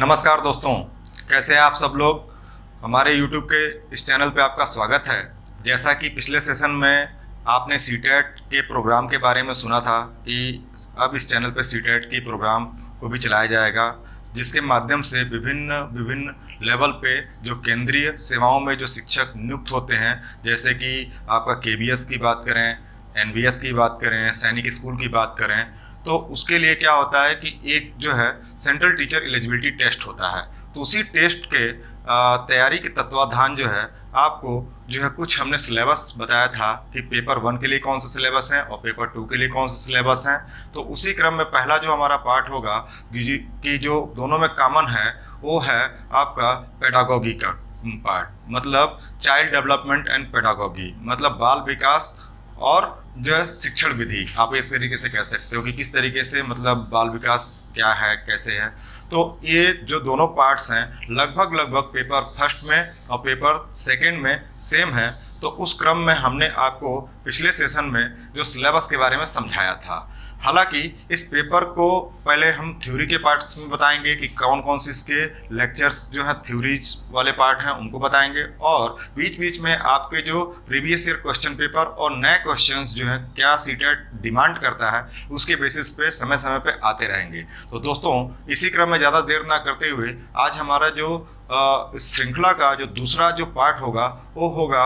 नमस्कार दोस्तों, कैसे हैं आप सब लोग। हमारे YouTube के इस चैनल पे आपका स्वागत है। जैसा कि पिछले सेशन में आपने सीटेट के प्रोग्राम के बारे में सुना था कि अब इस चैनल पे सीटेट की प्रोग्राम को भी चलाया जाएगा, जिसके माध्यम से विभिन्न विभिन्न लेवल पे जो केंद्रीय सेवाओं में जो शिक्षक नियुक्त होते हैं, जैसे कि आपका KVS की बात करें, NVS की बात करें, सैनिक स्कूल की बात करें, तो उसके लिए क्या होता है कि एक जो है सेंट्रल टीचर एलिजिबिलिटी टेस्ट होता है। तो उसी टेस्ट के तैयारी के तत्वाधान जो है आपको जो है कुछ हमने सिलेबस बताया था कि पेपर 1 के लिए कौन सा सिलेबस है और पेपर 2 के लिए कौन सा सिलेबस है। तो उसी क्रम में पहला जो हमारा पार्ट होगा कि जो दोनों में कॉमन है वो है आपका पेडागोगी का पार्ट, मतलब चाइल्ड डेवलपमेंट एंड पेडागोगी, मतलब बाल विकास और जो है शिक्षण विधि। आप एक तरीके से कह सकते हो कि किस तरीके से मतलब बाल विकास क्या है, कैसे है। तो ये जो दोनों पार्ट्स हैं लगभग पेपर फर्स्ट में और पेपर सेकंड में सेम है। तो उस क्रम में हमने आपको पिछले सेशन में जो सिलेबस के बारे में समझाया था। हालांकि इस पेपर को पहले हम थ्योरी के पार्ट्स में बताएंगे कि कौन कौन से इसके लेक्चर्स जो हैं थ्योरीज वाले पार्ट हैं उनको बताएंगे, और बीच बीच में आपके जो प्रीवियस ईयर क्वेश्चन पेपर और नए क्वेश्चंस जो हैं क्या सीटेट डिमांड करता है उसके बेसिस पे समय समय पे आते रहेंगे। तो दोस्तों, इसी क्रम में ज़्यादा देर ना करते हुए आज हमारा जो इस श्रृंखला का जो दूसरा जो पार्ट होगा वो होगा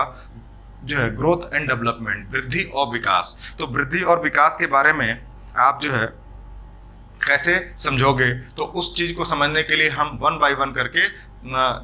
जो है ग्रोथ एंड डेवलपमेंट, वृद्धि और विकास। तो वृद्धि और विकास के बारे में आप जो है कैसे समझोगे, तो उस चीज़ को समझने के लिए हम 1 बाय 1 करके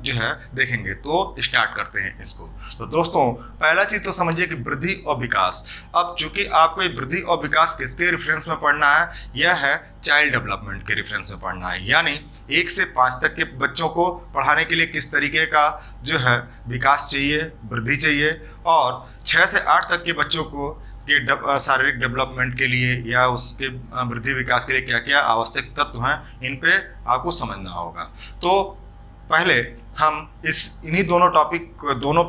जो है देखेंगे। तो स्टार्ट करते हैं इसको। तो दोस्तों, पहला चीज़ तो समझिए कि वृद्धि और विकास। अब चूंकि आपको ये वृद्धि और विकास किसके रेफरेंस में पढ़ना है, यह है चाइल्ड डेवलपमेंट के रेफरेंस में पढ़ना है, यानी 1 से 5 तक के बच्चों को पढ़ाने के लिए किस तरीके का जो है विकास चाहिए, वृद्धि चाहिए, और 6 से 8 तक के बच्चों को के शारीरिक डेवलपमेंट के लिए या उसके वृद्धि विकास के लिए क्या क्या आवश्यक तत्व हैं, इन पे आपको समझना होगा। तो पहले हम इन्हीं दोनों दोनों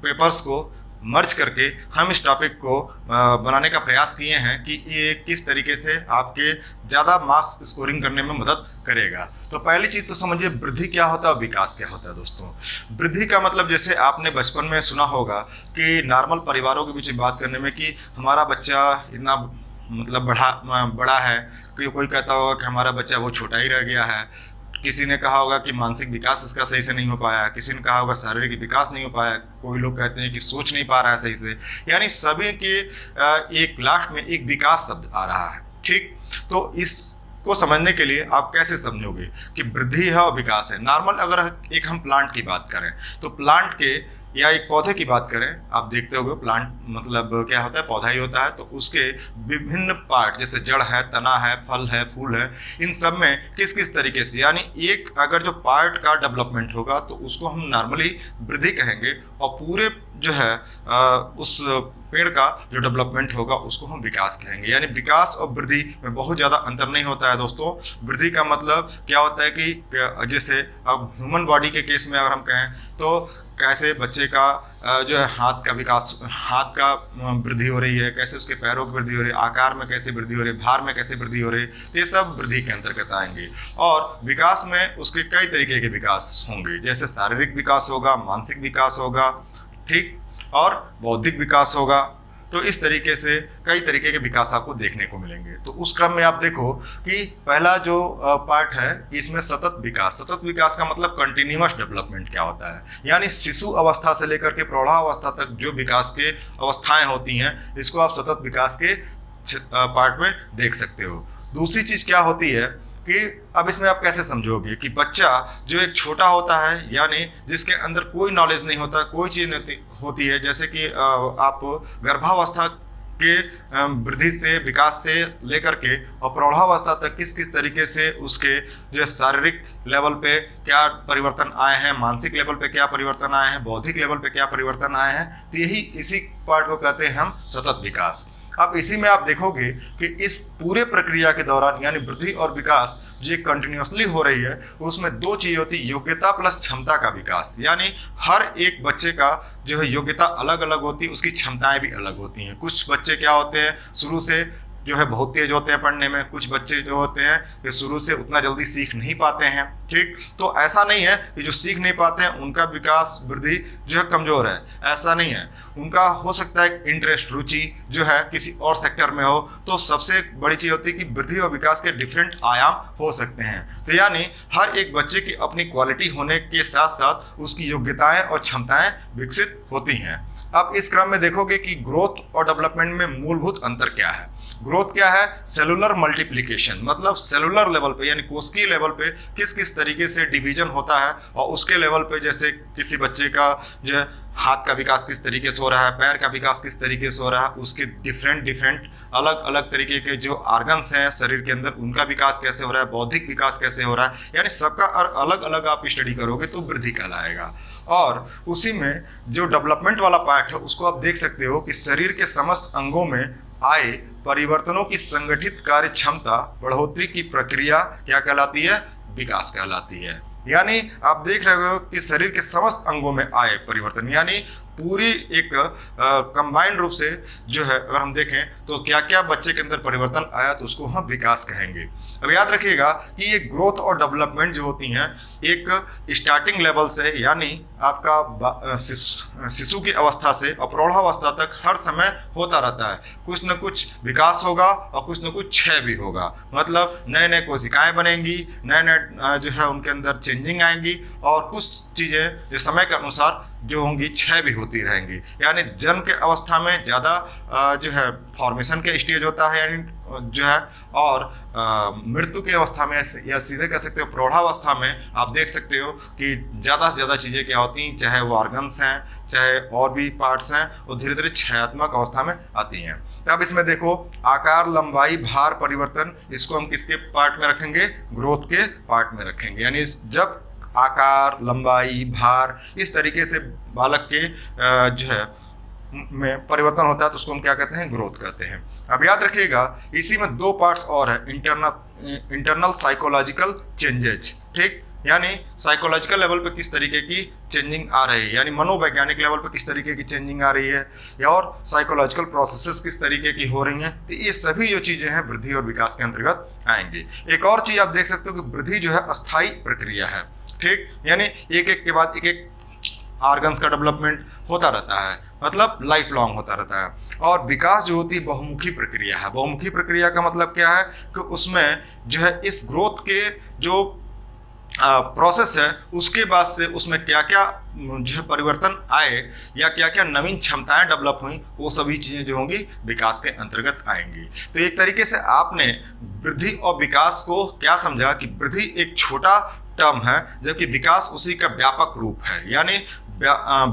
पेपर्स को मर्ज करके हम इस टॉपिक को बनाने का प्रयास किए हैं कि ये किस तरीके से आपके ज़्यादा मार्क्स स्कोरिंग करने में मदद करेगा। तो पहली चीज़ तो समझिए वृद्धि क्या होता है और विकास क्या होता है। दोस्तों, वृद्धि का मतलब जैसे आपने बचपन में सुना होगा कि नॉर्मल परिवारों के बीच में बात करने में कि हमारा बच्चा इतना मतलब बड़ा है, कि कोई कहता होगा कि हमारा बच्चा वो छोटा ही रह गया है, किसी ने कहा होगा कि मानसिक विकास इसका सही से नहीं हो पाया, किसी ने कहा होगा शारीरिक विकास नहीं हो पाया, कोई लोग कहते हैं कि सोच नहीं पा रहा है सही से, यानी सभी के एक लास्ट में एक विकास शब्द आ रहा है। ठीक, तो इसको समझने के लिए आप कैसे समझोगे कि वृद्धि है और विकास है। नॉर्मल अगर एक हम प्लांट की बात करें तो प्लांट के या एक पौधे की बात करें, आप देखते होंगे प्लांट मतलब क्या होता है, पौधा ही होता है। तो उसके विभिन्न पार्ट जैसे जड़ है, तना है, फल है, फूल है, इन सब में किस किस तरीके से, यानी एक अगर जो पार्ट का डेवलपमेंट होगा तो उसको हम नॉर्मली वृद्धि कहेंगे, और पूरे जो है उस पेड़ का जो डेवलपमेंट होगा उसको हम विकास कहेंगे। यानी विकास और वृद्धि में बहुत ज़्यादा अंतर नहीं होता है दोस्तों। वृद्धि का मतलब क्या होता है कि जैसे अब ह्यूमन बॉडी के केस में अगर हम कहें तो कैसे बच्चे का जो है हाथ का विकास, हाथ का वृद्धि हो रही है, कैसे उसके पैरों की वृद्धि हो रही है, आकार में कैसे वृद्धि हो रही है, भार में कैसे वृद्धि हो रही है, तो ये सब वृद्धि के अंतर्गत आएंगे। और विकास में उसके कई तरीके के विकास होंगे, जैसे शारीरिक विकास होगा, मानसिक विकास होगा, ठीक, और बौद्धिक विकास होगा। तो इस तरीके से कई तरीके के विकास आपको देखने को मिलेंगे। तो उस क्रम में आप देखो कि पहला जो पार्ट है इसमें सतत विकास। सतत विकास का मतलब कंटिन्यूअस डेवलपमेंट क्या होता है, यानी शिशु अवस्था से लेकर के प्रौढ़ावस्था तक जो विकास के अवस्थाएं होती हैं, इसको आप सतत विकास के पार्ट में देख सकते हो। दूसरी चीज़ क्या होती है कि अब इसमें आप कैसे समझोगे कि बच्चा जो एक छोटा होता है, यानी जिसके अंदर कोई नॉलेज नहीं होता, कोई चीज़ नहीं होती है, जैसे कि आप गर्भावस्था के वृद्धि से, विकास से लेकर के और प्रौढ़ावस्था तक किस किस तरीके से उसके जो शारीरिक लेवल पे क्या परिवर्तन आए हैं, मानसिक लेवल पे क्या परिवर्तन आए हैं, बौद्धिक लेवल पे क्या परिवर्तन आए हैं, तो यही इसी पार्ट को कहते हैं हम सतत विकास। अब इसी में आप देखोगे कि इस पूरे प्रक्रिया के दौरान यानी वृद्धि और विकास जो कंटिन्यूसली हो रही है, उसमें 2 चीज़ होती है, योग्यता प्लस क्षमता का विकास। यानी हर एक बच्चे का जो है योग्यता अलग अलग होती है, उसकी क्षमताएं भी अलग होती हैं। कुछ बच्चे क्या होते हैं, शुरू से जो है बहुत तेज होते हैं पढ़ने में, कुछ बच्चे जो होते हैं कि शुरू से उतना जल्दी सीख नहीं पाते हैं। ठीक, तो ऐसा नहीं है कि जो सीख नहीं पाते हैं उनका विकास वृद्धि जो है कमजोर है, ऐसा नहीं है। उनका हो सकता है इंटरेस्ट, रुचि जो है किसी और सेक्टर में हो। तो सबसे बड़ी चीज होती है कि वृद्धि और विकास के डिफरेंट आयाम हो सकते हैं। तो यानी हर एक बच्चे की अपनी क्वालिटी होने के साथ साथ उसकी योग्यताएं और क्षमताएं विकसित होती हैं। अब इस क्रम में देखोगे कि ग्रोथ और डेवलपमेंट में मूलभूत अंतर क्या है। ग्रोथ क्या है? सेलुलर मल्टीप्लिकेशन, मतलब सेलुलर लेवल पे यानी कोशिकीय लेवल पे किस किस तरीके से डिवीजन होता है, और उसके लेवल पे जैसे किसी बच्चे का जो है हाथ का विकास किस तरीके से हो रहा है, पैर का विकास किस तरीके से हो रहा है, उसके डिफरेंट अलग अलग तरीके के जो ऑर्गन्स हैं शरीर के अंदर उनका विकास कैसे हो रहा है, बौद्धिक विकास कैसे हो रहा है, यानी सबका अलग अलग आप स्टडी करोगे तो वृद्धि कहलाएगा। और उसी में जो डेवलपमेंट वाला पार्ट है उसको आप देख सकते हो कि शरीर के समस्त अंगों में आए परिवर्तनों की संगठित कार्य क्षमता बढ़ोतरी की प्रक्रिया क्या कहलाती है? विकास कहलाती है। यानी आप देख रहे हो कि शरीर के समस्त अंगों में आए परिवर्तन, यानी पूरी एक कंबाइंड रूप से जो है अगर हम देखें तो क्या क्या बच्चे के अंदर परिवर्तन आया तो उसको हम विकास कहेंगे। अब याद रखिएगा कि ये ग्रोथ और डेवलपमेंट जो होती हैं एक स्टार्टिंग लेवल से यानी आपका शिशु की अवस्था से और प्रौढ़ावस्था तक हर समय होता रहता है। कुछ न कुछ विकास होगा और कुछ न कुछ क्षय भी होगा, मतलब नए नए कोशिकाएं बनेंगी, नए नए जो है उनके अंदर चेंजिंग आएंगी, और कुछ चीज़ें जो समय के अनुसार जो होंगी क्षय भी होती रहेंगी। यानी जन्म के अवस्था में ज़्यादा जो है फॉर्मेशन के स्टेज होता है यानी जो है, और मृत्यु के अवस्था में या सीधे कह सकते हो प्रौढ़ावस्था में आप देख सकते हो कि ज़्यादा से ज़्यादा चीज़ें क्या होती हैं, चाहे वो ऑर्गन्स हैं चाहे और भी पार्ट्स हैं, वो धीरे धीरे क्षयात्मक अवस्था में आती हैं। तो अब इसमें देखो आकार, लंबाई, भार परिवर्तन, इसको हम किसके पार्ट में रखेंगे? ग्रोथ के पार्ट में रखेंगे। यानी जब आकार, लंबाई, भार इस तरीके से बालक के जो है में परिवर्तन होता है तो उसको हम क्या कहते हैं? ग्रोथ कहते हैं। अब याद रखिएगा इसी में दो पार्ट्स और है, इंटरनल साइकोलॉजिकल चेंजेज। ठीक, यानी साइकोलॉजिकल लेवल पे किस तरीके की चेंजिंग आ रही है, यानी मनोवैज्ञानिक लेवल पे किस तरीके की चेंजिंग आ रही है, या और साइकोलॉजिकल प्रोसेसेस किस तरीके की हो रही हैं। तो ये सभी जो चीज़ें हैं वृद्धि और विकास के अंतर्गत आएंगी। एक और चीज़ आप देख सकते हो कि वृद्धि जो है अस्थायी प्रक्रिया है। ठीक, यानी एक एक के बाद एक एक ऑर्गन्स का डेवलपमेंट होता रहता है, मतलब लाइफ लॉन्ग होता रहता है। और विकास जो होती है बहुमुखी प्रक्रिया है। बहुमुखी प्रक्रिया का मतलब क्या है कि उसमें जो है इस ग्रोथ के जो प्रोसेस है उसके बाद से उसमें क्या क्या जो है परिवर्तन आए या क्या क्या नवीन क्षमताएं डेवलप हुई, वो सभी चीज़ें जो होंगी विकास के अंतर्गत आएंगी। तो एक तरीके से आपने वृद्धि और विकास को क्या समझा कि वृद्धि एक छोटा टर्म है जबकि विकास उसी का व्यापक रूप है। यानी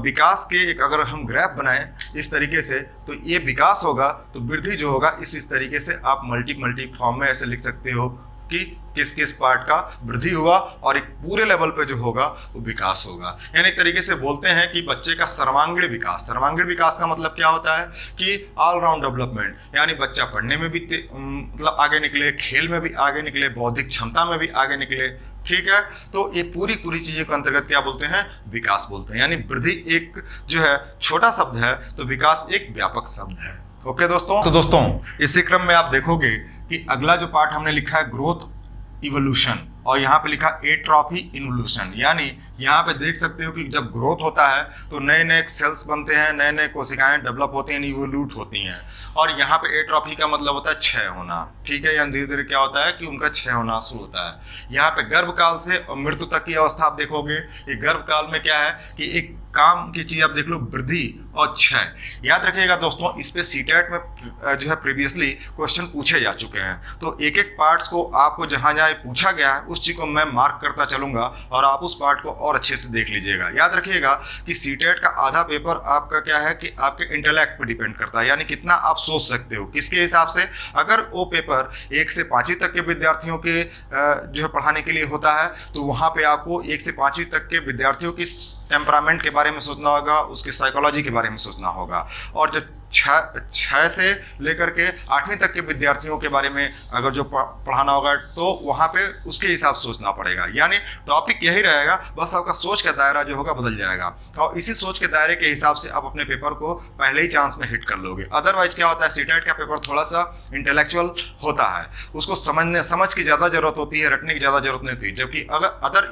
विकास के एक अगर हम ग्राफ बनाएं इस तरीके से तो ये विकास होगा, तो वृद्धि जो होगा इस तरीके से आप मल्टी फॉर्म में ऐसे लिख सकते हो कि किस किस पार्ट का वृद्धि हुआ और एक पूरे लेवल पे जो होगा वो विकास होगा। यानी एक तरीके से बोलते हैं कि बच्चे का सर्वांगीण विकास। सर्वांगीण विकास का मतलब क्या होता है कि ऑल राउंड डेवलपमेंट, यानी बच्चा पढ़ने में भी मतलब आगे निकले, खेल में भी आगे निकले, बौद्धिक क्षमता में भी आगे निकले। ठीक है, तो ये पूरी चीज़ों के अंतर्गत क्या बोलते हैं? विकास बोलते हैं। यानी वृद्धि एक जो है छोटा शब्द है तो विकास एक व्यापक शब्द है। ओके दोस्तों, तो दोस्तों इसी क्रम में आप देखोगे कि अगला जो पार्ट हमने लिखा है ग्रोथ इवोल्यूशन, और यहाँ पे लिखा एट्रॉफी इन्वोल्यूशन। यानी यहाँ पे देख सकते हो कि जब ग्रोथ होता है तो नए नए सेल्स बनते हैं, नए नए कोशिकाएं डेवलप होती हैं, इवोल्यूट होती हैं। और यहाँ पे एट्रॉफी का मतलब होता है क्षय होना। ठीक है, यानी धीरे धीरे क्या होता है कि उनका क्षय होना शुरू होता है। यहाँ पे गर्भकाल से और मृत्यु तक की अवस्था आप देखोगे। ये गर्भकाल में क्या है कि एक काम की चीज़ आप देख लो, वृद्धि और क्षय। याद रखिएगा दोस्तों, इस पे सीटेट में जो है प्रीवियसली क्वेश्चन पूछे जा चुके हैं, तो एक एक पार्ट्स को आपको जहाँ जहाँ पूछा गया है उस चीज़ को मैं मार्क करता चलूंगा और आप उस पार्ट को और अच्छे से देख लीजिएगा। याद रखिएगा कि सीटेट का आधा पेपर आपका क्या है कि आपके इंटेलेक्ट पर डिपेंड करता है, यानी कितना आप सोच सकते हो। किसके हिसाब से? अगर वो पेपर 1 से 5वीं तक के विद्यार्थियों के जो है पढ़ाने के लिए होता है तो वहाँ पे आपको 1 से 5वीं तक के विद्यार्थियों की टेम्परामेंट के बारे में सोचना होगा, उसकी साइकोलॉजी के बारे में सोचना होगा। और जब छः से लेकर के 8वीं तक के विद्यार्थियों के बारे में अगर जो पढ़ाना होगा तो वहाँ पे उसके हिसाब से सोचना पड़ेगा। यानी टॉपिक यही रहेगा, बस आपका सोच का दायरा जो होगा बदल जाएगा और इसी सोच के दायरे के हिसाब से आप अपने पेपर को पहले ही चांस में हिट कर लोगे। अदरवाइज क्या होता है, सीटेट का पेपर थोड़ा सा इंटेलेक्चुअल होता है, उसको समझ की ज़्यादा जरूरत होती है, रटने की ज़्यादा जरूरत नहीं होती। जबकि अगर अदर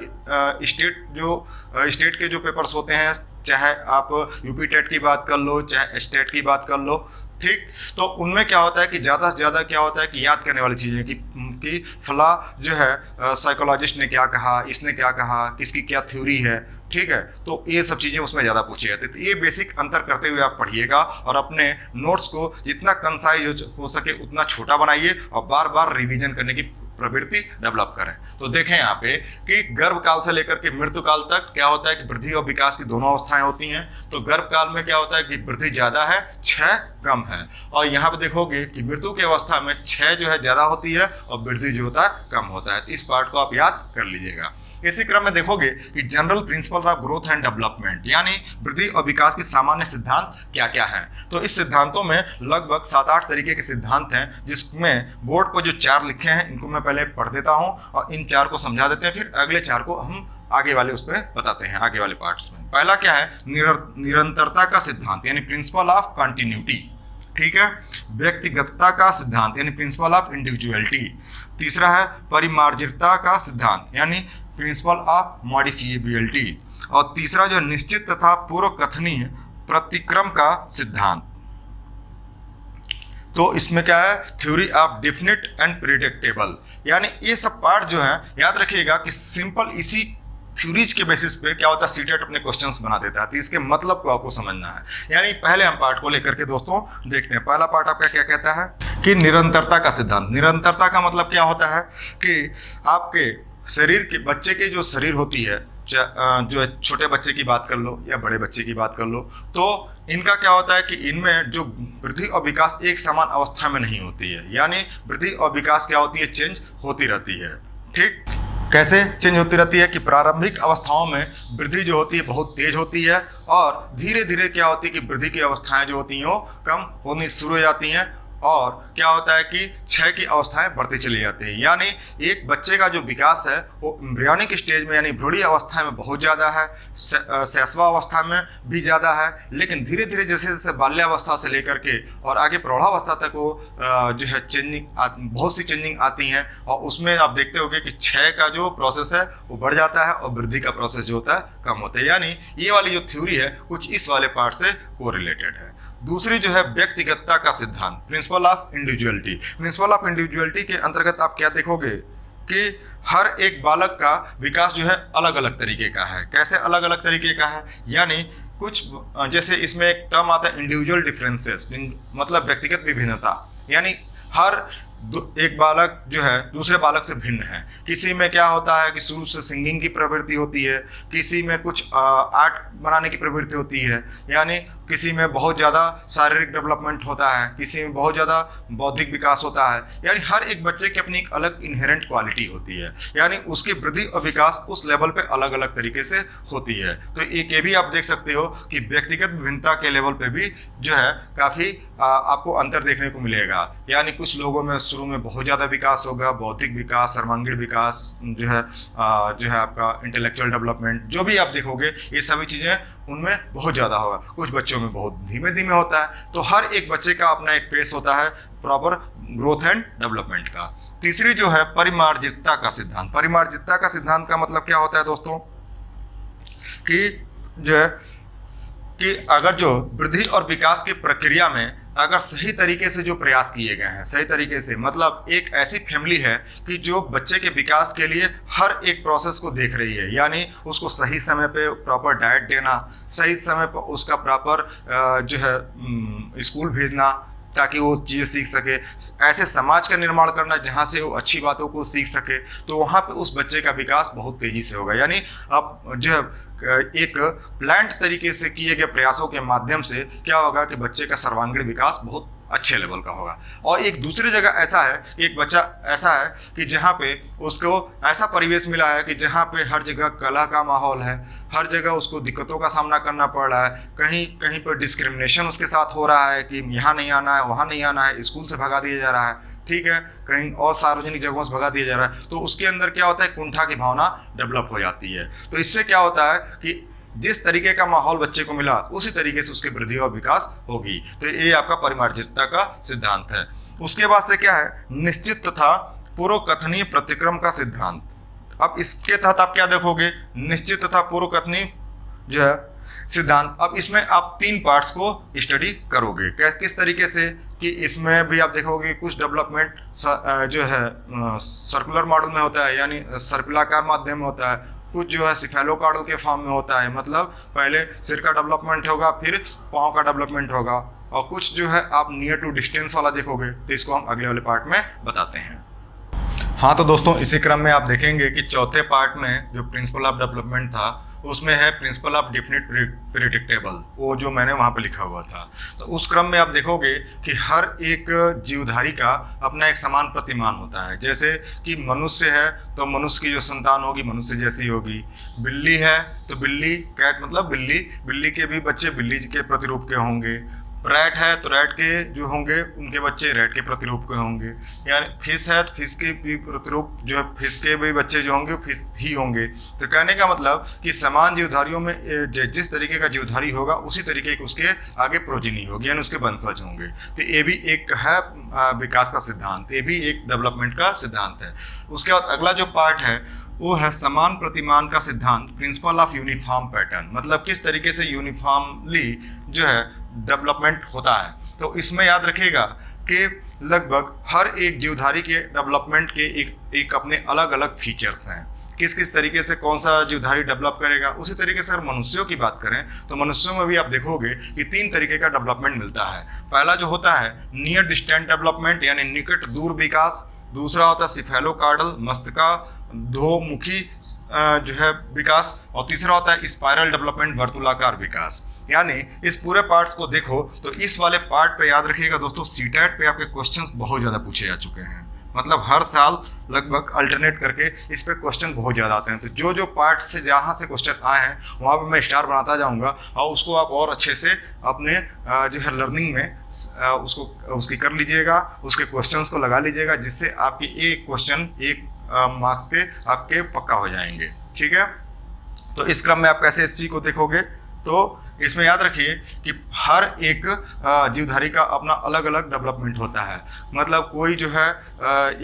स्टेट के जो पेपर्स होते हैं, चाहे आप यूपी टेट की बात कर लो, चाहे स्टेट की बात कर लो, ठीक, तो उनमें क्या होता है कि ज़्यादा से ज़्यादा क्या होता है कि याद करने वाली चीज़ें कि फला जो है साइकोलॉजिस्ट ने क्या कहा, इसने क्या कहा, किसकी क्या थ्योरी है, ठीक है, तो ये सब चीज़ें उसमें ज़्यादा पूछी जाती है। तो ये बेसिक अंतर करते हुए आप पढ़िएगा और अपने नोट्स को जितना कंसाइज हो सके उतना छोटा बनाइए और बार बार रिवीजन करने की प्रवृत्ति डेवलप करें। तो देखें यहाँ पे कि गर्भकाल से लेकर के मृत्यु काल तक क्या होता है कि वृद्धि और विकास की दोनों अवस्थाएं होती हैं। तो गर्भकाल में क्या होता है कि वृद्धि ज़्यादा है, क्षय कम है। और यहाँ पे देखोगे कि मृत्यु की अवस्था में क्षय जो है ज़्यादा होती है और वृद्धि जो होता है कम होता है। इस पार्ट को आप याद कर लीजिएगा। इसी क्रम में देखोगे कि general principle of growth and development, यानी वृद्धि और विकास के सामान्य सिद्धांत क्या क्या हैं। तो इस सिद्धांतों में लगभग 7-8 तरीके के सिद्धांत हैं, जिसमें बोर्ड पर जो 4 लिखे हैं इनको मैं पहले पढ़ देता हूं और इन 4 को समझा देते हैं, फिर अगले 4 को हम आगे वाले उस पर बताते हैं आगे वाले पार्ट्स में। पहला क्या है, निरंतरता का सिद्धांत यानी प्रिंसिपल ऑफ कंटिन्यूटी, ठीक है। व्यक्तिगतता का सिद्धांत यानी प्रिंसिपल ऑफ इंडिविजुअलिटी। तीसरा है परिमार्जितता का सिद्धांत यानी प्रिंसिपल ऑफ मॉडिफिएबिलिटी। और तीसरा जो निश्चित तथा पूर्व कथनीय प्रतिक्रम का सिद्धांत। तो इसमें क्या है, theory of definite and predictable. यानी ये सब पार्ट जो है याद रखिएगा कि सिंपल इसी थ्योरीज के बेसिस पे क्या होता है सीटेट अपने क्वेश्चंस बना देता है। तो इसके मतलब को आपको समझना है। यानी पहले हम पार्ट को लेकर के दोस्तों देखते हैं। पहला पार्ट आपका क्या कहता है कि निरंतरता का सिद्धांत। निरंतरता का मतलब क्या होता है कि आपके शरीर के बच्चे के जो शरीर होती है, जो छोटे बच्चे की बात कर लो या बड़े बच्चे की बात कर लो, तो इनका क्या होता है कि इनमें जो वृद्धि और विकास एक समान अवस्था में नहीं होती है। यानी वृद्धि और विकास क्या होती है, चेंज होती रहती है। ठीक, कैसे चेंज होती रहती है कि प्रारंभिक अवस्थाओं में वृद्धि जो होती है बहुत तेज होती है और धीरे धीरे क्या होती है कि वृद्धि की अवस्थाएं जो होती हैं वो कम होनी शुरू हो जाती हैं और क्या होता है कि क्षय की अवस्थाएं बढ़ती चली जाती हैं। यानी एक बच्चे का जो विकास है वो एम्ब्रियोनिक स्टेज में यानी भ्रूणीय अवस्था में बहुत ज़्यादा है, शैशवा अवस्था में भी ज़्यादा है, लेकिन धीरे धीरे जैसे जैसे बाल्यावस्था से लेकर के और आगे प्रौढ़ावस्था तक वो जो है बहुत सी चेंजिंग आती हैं और उसमें आप देखते होंगे कि क्षय का जो प्रोसेस है वो बढ़ जाता है और वृद्धि का प्रोसेस जो होता है कम होता है। यानी ये वाली जो थ्योरी है कुछ इस वाले पार्ट से कोरिलेटेड है। दूसरी जो है व्यक्तिगतता का सिद्धांत, principle of individuality. Principle of individuality के अंतर्गत आप क्या देखोगे कि हर एक बालक का विकास जो है अलग अलग तरीके का है। कैसे अलग अलग तरीके का है, यानी कुछ जैसे इसमें एक टर्म आता है इंडिविजुअल डिफरेंसेस, मतलब व्यक्तिगत विभिन्नता। यानी हर एक बालक जो है दूसरे बालक से भिन्न है। किसी में क्या होता है कि शुरू से सिंगिंग की प्रवृत्ति होती है, किसी में कुछ आर्ट बनाने की प्रवृत्ति होती है, यानी किसी में बहुत ज़्यादा शारीरिक डेवलपमेंट होता है, किसी में बहुत ज़्यादा बौद्धिक विकास होता है। यानी हर एक बच्चे की अपनी एक अलग इनहेरेंट क्वालिटी होती है, यानी उसकी वृद्धि और विकास उस लेवल पे अलग अलग तरीके से होती है। तो एक ये भी आप देख सकते हो कि व्यक्तिगत विभिन्नता के लेवल पे भी जो है काफ़ी आपको अंतर देखने को मिलेगा। यानी कुछ लोगों में शुरू में बहुत ज़्यादा विकास होगा, बौद्धिक विकास, सर्वांगीण विकास जो है आपका इंटेलेक्चुअल डेवलपमेंट, जो भी आप देखोगे ये सभी चीज़ें उनमें बहुत ज़्यादा होगा। कुछ बच्चों में बहुत धीमे धीमे होता है। तो हर एक बच्चे का अपना एक पेस होता है प्रॉपर ग्रोथ एंड डेवलपमेंट का। तीसरी जो है परिमार्जितता का सिद्धांत। परिमार्जितता का सिद्धांत का मतलब क्या होता है दोस्तों कि जो है कि अगर जो वृद्धि और विकास की प्रक्रिया में अगर सही तरीके से जो प्रयास किए गए हैं, सही तरीके से मतलब एक ऐसी फैमिली है कि जो बच्चे के विकास के लिए हर एक प्रोसेस को देख रही है, यानी उसको सही समय पे प्रॉपर डाइट देना, सही समय पर उसका प्रॉपर जो है स्कूल भेजना ताकि वो चीज़ें सीख सके, ऐसे समाज का निर्माण करना जहाँ से वो अच्छी बातों को सीख सके, तो वहाँ पे उस बच्चे का विकास बहुत तेज़ी से होगा। यानी अब जो है एक प्लान्ड तरीके से किए गए प्रयासों के माध्यम से क्या होगा कि बच्चे का सर्वांगीण विकास बहुत अच्छे लेवल का होगा। और एक दूसरी जगह ऐसा है कि एक बच्चा ऐसा है कि जहाँ पे उसको ऐसा परिवेश मिला है कि जहाँ पे हर जगह कला का माहौल है, हर जगह उसको दिक्कतों का सामना करना पड़ रहा है, कहीं कहीं पर डिस्क्रिमिनेशन उसके साथ हो रहा है कि यहाँ नहीं आना है, वहाँ नहीं आना है, स्कूल से भगा दिया जा रहा है, ठीक है, कहीं और सार्वजनिक जगहों से भगा दिया जा रहा है, तो उसके अंदर क्या होता है, कुंठा की भावना डेवलप हो जाती है। तो इससे क्या होता है कि जिस तरीके का माहौल बच्चे को मिला उसी तरीके से उसकी वृद्धि और विकास होगी। तो ये आपका परिमार्जितता का सिद्धांत है। उसके बाद से क्या है, निश्चित तथा पूर्व कथनीय प्रतिक्रम का सिद्धांत। अब इसके तहत आप क्या देखोगे, निश्चित तथा पूर्व कथनीय जो है सिद्धांत। अब इसमें आप 3 पार्ट्स को स्टडी करोगे, किस तरीके से कि इसमें भी आप देखोगे कुछ डेवलपमेंट जो है सर्कुलर मॉडल में होता है, यानी सर्कुलाकार माध्यम में होता है, कुछ जो है सिफेलोकार्डल के फॉर्म में होता है, मतलब पहले सिर का डेवलपमेंट होगा फिर पाँव का डेवलपमेंट होगा, और कुछ जो है आप नियर टू डिस्टेंस वाला देखोगे। तो इसको हम अगले वाले पार्ट में बताते हैं। हाँ तो दोस्तों, इसी क्रम में आप देखेंगे कि चौथे पार्ट में जो प्रिंसिपल ऑफ डेवलपमेंट था उसमें है प्रिंसिपल ऑफ डेफिनिट प्रेडिक्टेबल, वो जो मैंने वहाँ पे लिखा हुआ था। तो उस क्रम में आप देखोगे कि हर एक जीवधारी का अपना एक समान प्रतिमान होता है। जैसे कि मनुष्य है तो मनुष्य की जो संतान होगी मनुष्य जैसी होगी, बिल्ली है तो बिल्ली, कैट मतलब बिल्ली, बिल्ली के भी बच्चे बिल्ली के प्रतिरूप के होंगे, रैट है तो रैट के जो होंगे उनके बच्चे रैट के प्रतिरूप के होंगे, यानी फिश है तो फिश के भी प्रतिरूप जो है फिश के भी बच्चे जो होंगे फिश ही होंगे। तो कहने का मतलब कि समान जीवधारियों में जिस तरीके का जीवधारी होगा उसी तरीके के उसके आगे प्रोजिनी होगी, यानी उसके वंशज होंगे। तो ये भी एक है विकास का सिद्धांत, ये भी एक डेवलपमेंट का सिद्धांत है। उसके बाद अगला जो पार्ट है वो है समान प्रतिमान का सिद्धांत, प्रिंसिपल ऑफ यूनिफॉर्म पैटर्न, मतलब किस तरीके से यूनिफॉर्मली जो है डेवलपमेंट होता है। तो इसमें याद रखिएगा कि लगभग हर एक जीवधारी के डेवलपमेंट के एक अपने अलग अलग फीचर्स हैं, किस किस तरीके से कौन सा जीवधारी डेवलप करेगा। उसी तरीके से अगर मनुष्यों की बात करें तो मनुष्यों में भी आप देखोगे कि 3 तरीके का डेवलपमेंट मिलता है। पहला जो होता है नियर डिस्टेंट डेवलपमेंट, यानी निकट दूर विकास। दूसरा होता है सिफेलोकार्डल मस्तिका ध्वमुखी जो है विकास, और तीसरा होता है स्पाइरल डेवलपमेंट वर्तुलाकार विकास। यानी इस पूरे पार्ट्स को देखो तो इस वाले पार्ट पे याद रखिएगा दोस्तों, सीटेट पे आपके क्वेश्चंस बहुत ज़्यादा पूछे जा चुके हैं, मतलब हर साल लगभग अल्टरनेट करके इस पे क्वेश्चन बहुत ज़्यादा आते हैं। तो जो पार्ट से जहाँ से क्वेश्चन आए हैं वहाँ पे मैं स्टार बनाता जाऊँगा, और उसको आप और अच्छे से अपने जो है लर्निंग में उसकी कर लीजिएगा, उसके क्वेश्चंस को लगा लीजिएगा, जिससे आपकी एक क्वेश्चन एक मार्क्स के आपके पक्का हो जाएंगे, ठीक है। तो इस क्रम में आप कैसे इस चीज़ को देखोगे, तो इसमें याद रखिए कि हर एक जीवधारी का अपना अलग अलग डेवलपमेंट होता है, मतलब कोई जो है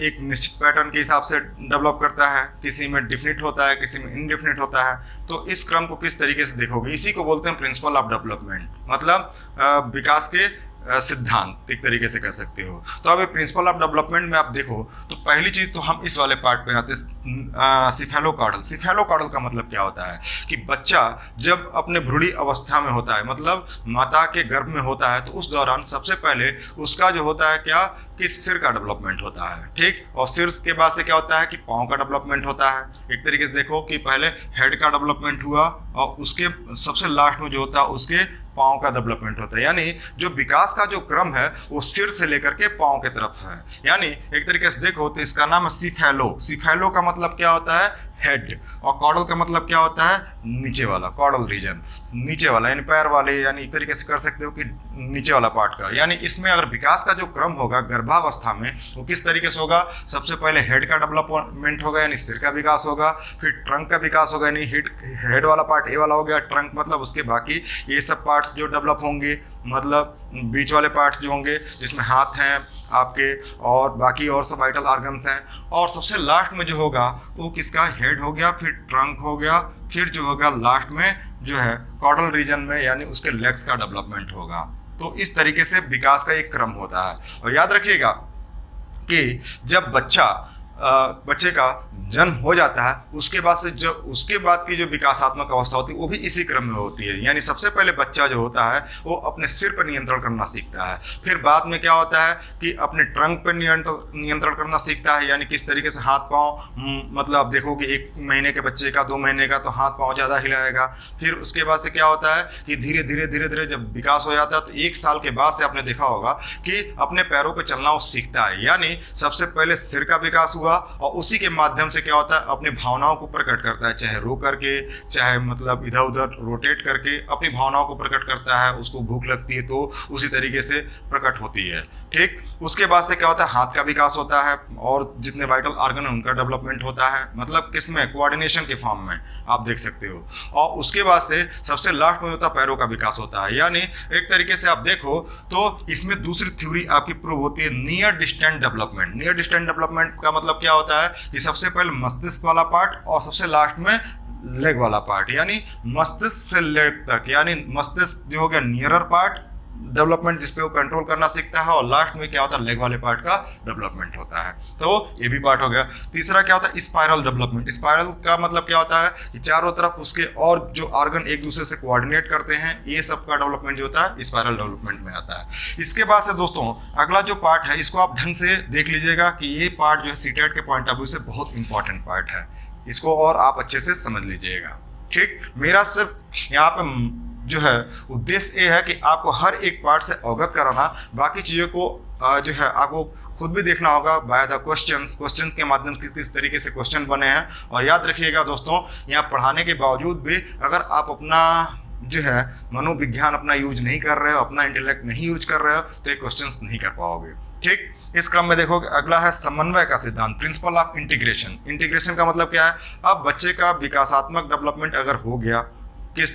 एक निश्चित पैटर्न के हिसाब से डेवलप करता है, किसी में डिफिनिट होता है, किसी में इनडिफिनिट होता है। तो इस क्रम को किस तरीके से देखोगे, इसी को बोलते हैं प्रिंसिपल ऑफ डेवलपमेंट, मतलब विकास के सिद्धांत एक तरीके से कह सकते हो। तो अब प्रिंसिपल ऑफ डेवलपमेंट में आप देखो तो पहली चीज़ तो हम इस वाले पार्ट पे आते हैं, सिफेलोकार्डल। सिफेलोकार्डल का मतलब क्या होता है कि बच्चा जब अपने भ्रूणी अवस्था में होता है, मतलब माता के गर्भ में होता है, तो उस दौरान सबसे पहले उसका जो होता है क्या कि सिर का डेवलपमेंट होता है, ठीक। और सिर के बाद से क्या होता है कि पाँव का डेवलपमेंट होता है। एक तरीके से देखो कि पहले हेड का डेवलपमेंट हुआ और उसके सबसे लास्ट में जो होता है उसके पाँव का डेवलपमेंट होता है। यानी जो विकास का जो क्रम है वो सिर से लेकर के पाँव की तरफ है। यानी एक तरीके से देखो तो इसका नाम है सिफेलो। सिफेलो का मतलब क्या होता है, हेड, और कॉर्डल का मतलब क्या होता है, नीचे वाला, कॉर्डल रीजन, नीचे वाला, यानी पैर वाले, यानी एक तरीके से कर सकते हो कि नीचे वाला पार्ट का। यानी इसमें अगर विकास का जो क्रम होगा गर्भावस्था में वो किस तरीके से होगा, सबसे पहले हेड का डेवलपमेंट होगा, यानी सिर का विकास होगा, फिर ट्रंक का विकास होगा, यानी हेड वाला पार्ट ए वाला हो गया, ट्रंक मतलब उसके बाकी ये सब पार्ट्स जो डेवलप होंगे, मतलब बीच वाले पार्ट्स जो होंगे जिसमें हाथ हैं आपके और बाकी और सब वाइटल ऑर्गन्स हैं, और सबसे लास्ट में जो होगा वो किसका, हेड हो गया, फिर ट्रंक हो गया, फिर जो होगा लास्ट में जो है कॉर्डल रीजन में यानी उसके लेग्स का डेवलपमेंट होगा। तो इस तरीके से विकास का एक क्रम होता है। और याद रखिएगा कि जब बच्चा बच्चे का जन्म हो जाता है, उसके बाद की जो विकासात्मक अवस्था होती है वो भी इसी क्रम में होती है। यानी सबसे पहले बच्चा जो होता है वो अपने सिर पर नियंत्रण करना सीखता है, फिर बाद में क्या होता है कि अपने ट्रंक पर नियंत्रण करना सीखता है, यानी किस तरीके से हाथ पाँव, मतलब आप देखो कि 1 महीने के बच्चे का, 2 महीने का तो हाथ पाँव ज़्यादा हिलाएगा। फिर उसके बाद से क्या होता है कि धीरे धीरे जब विकास हो जाता है तो 1 साल के बाद से आपने देखा होगा कि अपने पैरों पर चलना वो सीखता है। यानी सबसे पहले सिर का विकास हुआ और उसी के माध्यम से क्या होता है अपनी भावनाओं को प्रकट करता है, चाहे रो करके, चाहे मतलब इधर उधर रोटेट करके अपनी भावनाओं को प्रकट करता है। उसको भूख लगती है तो उसी तरीके से प्रकट होती है। ठीक, उसके बाद से क्या होता है हाथ का विकास होता है और जितने वाइटल ऑर्गन है उनका डेवलपमेंट होता है, मतलब किसमें, कोऑर्डिनेशन के फॉर्म में आप देख सकते हो। और उसके बाद से सबसे लास्ट में होता है पैरों का विकास होता है। यानी एक तरीके से आप देखो तो इसमें दूसरी थ्योरी आपकी प्रूव होती है, near distant development. Near distant development का मतलब क्या होता है कि सबसे पहले मस्तिष्क वाला पार्ट और सबसे लास्ट में लेग वाला पार्ट, यानी मस्तिष्क से लेग तक, यानी मस्तिष्क जो हो गया नियरर पार्ट डेवलपमेंट जिसपे वो कंट्रोल करना सीखता है, और लास्ट में क्या होता है लेग वाले पार्ट का डेवलपमेंट होता है। तो ये भी पार्ट हो गया। तीसरा क्या होता है स्पाइरल डेवलपमेंट। स्पाइरल का मतलब क्या होता है कि चारों तरफ उसके और जो ऑर्गन एक दूसरे से कोऑर्डिनेट करते हैं, ये सब का डेवलपमेंट जो होता है स्पाइरल डेवलपमेंट में आता है। इसके बाद से दोस्तों अगला जो पार्ट है इसको आप ढंग से देख लीजिएगा कि ये पार्ट जो है सीटेट के पॉइंट ऑफ व्यू से बहुत इंपॉर्टेंट पार्ट है, इसको और आप अच्छे से समझ लीजिएगा। ठीक, मेरा सिर्फ यहाँ पे जो है उद्देश्य ये है कि आपको हर एक पार्ट से अवगत कराना, बाकी चीज़ों को जो है आपको खुद भी देखना होगा बाय द क्वेश्चंस के माध्यम से किस तरीके से क्वेश्चन बने हैं। और याद रखिएगा दोस्तों, यहाँ पढ़ाने के बावजूद भी अगर आप अपना जो है मनोविज्ञान अपना यूज नहीं कर रहे हो, अपना इंटेलेक्ट नहीं यूज कर रहे हो, तो ये क्वेश्चंस नहीं कर पाओगे। ठीक, इस क्रम में देखोगे अगला है समन्वय का सिद्धांत, प्रिंसिपल ऑफ इंटीग्रेशन। इंटीग्रेशन का मतलब क्या है, अब बच्चे का विकासात्मक डेवलपमेंट अगर हो गया, किस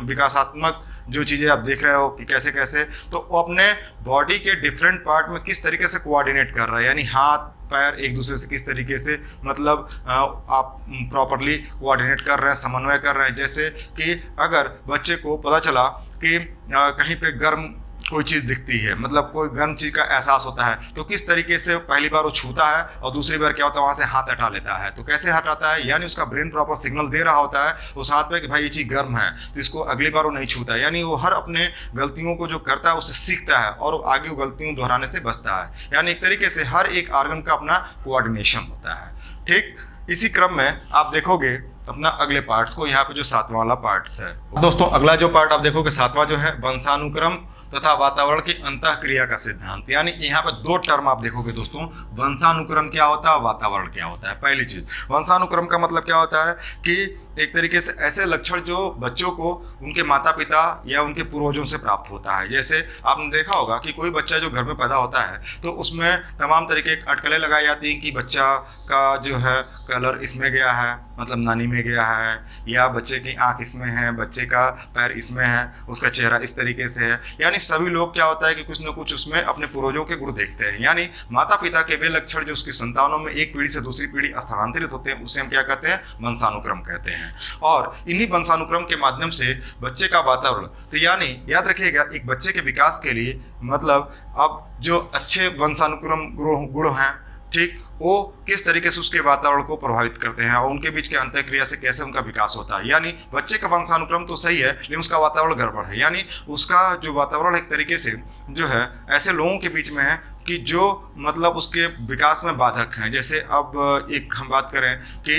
विकासात्मक जो चीज़ें आप देख रहे हो कि कैसे कैसे, तो वो अपने बॉडी के डिफरेंट पार्ट में किस तरीके से कोऑर्डिनेट कर रहा है, यानी हाथ पैर एक दूसरे से किस तरीके से मतलब आप प्रॉपरली कोऑर्डिनेट कर रहे हैं, समन्वय कर रहे हैं। जैसे कि अगर बच्चे को पता चला कि कहीं पे गर्म कोई चीज़ दिखती है, मतलब कोई गर्म चीज़ का एहसास होता है, तो किस तरीके से पहली बार वो छूता है और दूसरी बार क्या होता है वहाँ से हाथ हटा लेता है। तो कैसे हटाता है, यानी उसका ब्रेन प्रॉपर सिग्नल दे रहा होता है उस हाथ पे कि भाई ये चीज़ गर्म है, तो इसको अगली बार वो नहीं छूता है। यानी वो हर अपने गलतियों को जो करता है उससे सीखता है और आगे वो गलतियों दोहराने से बचता है। यानी एक तरीके से हर एक ऑर्गन का अपना कोऑर्डिनेशन होता है। ठीक, इसी क्रम में आप देखोगे अपना अगले पार्ट्स को, यहाँ पे जो 7वां वाला पार्ट्स है दोस्तों, अगला जो पार्ट आप देखोगे 7वां जो है वंशानुक्रम तथा वातावरण की अंतःक्रिया का सिद्धांत। यानी यहाँ पे 2 टर्म आप देखोगे दोस्तों, वंशानुक्रम क्या होता है, वातावरण क्या होता है। पहली चीज वंशानुक्रम का मतलब क्या होता है कि एक तरीके से ऐसे लक्षण जो बच्चों को उनके माता पिता या उनके पूर्वजों से प्राप्त होता है। जैसे आपने देखा होगा कि कोई बच्चा जो घर में पैदा होता है तो उसमें तमाम तरीके की अटकलें लगाई जाती हैं कि बच्चा का जो है कलर इसमें गया है, मतलब नानी में गया है, या बच्चे की आंख इसमें है, बच्चे का पैर इसमें है, उसका चेहरा इस तरीके से है। यानी सभी लोग क्या होता है कि कुछ न कुछ उसमें अपने पूर्वजों के गुण देखते हैं। यानी माता पिता के वे लक्षण जो उसकी संतानों में एक पीढ़ी से दूसरी पीढ़ी स्थानांतरित होते हैं, उसे हम क्या कहते हैं, वंशानुक्रम कहते हैं। और इन्हीं वंशानुक्रम के माध्यम से बच्चे का वातावरण, तो यानी याद रखिएगा एक बच्चे के विकास के लिए मतलब अब जो अच्छे वंशानुक्रम गुण हैं, ठीक, वो किस तरीके से उसके वातावरण को प्रभावित करते हैं और उनके बीच के अंतःक्रिया से कैसे उनका विकास होता है। यानी बच्चे का वंशानुक्रम तो सही है लेकिन उसका वातावरण गड़बड़ है, यानी उसका जो वातावरण एक तरीके से जो है ऐसे लोगों के बीच में है कि जो मतलब उसके विकास में बाधक हैं। जैसे अब एक हम बात करें कि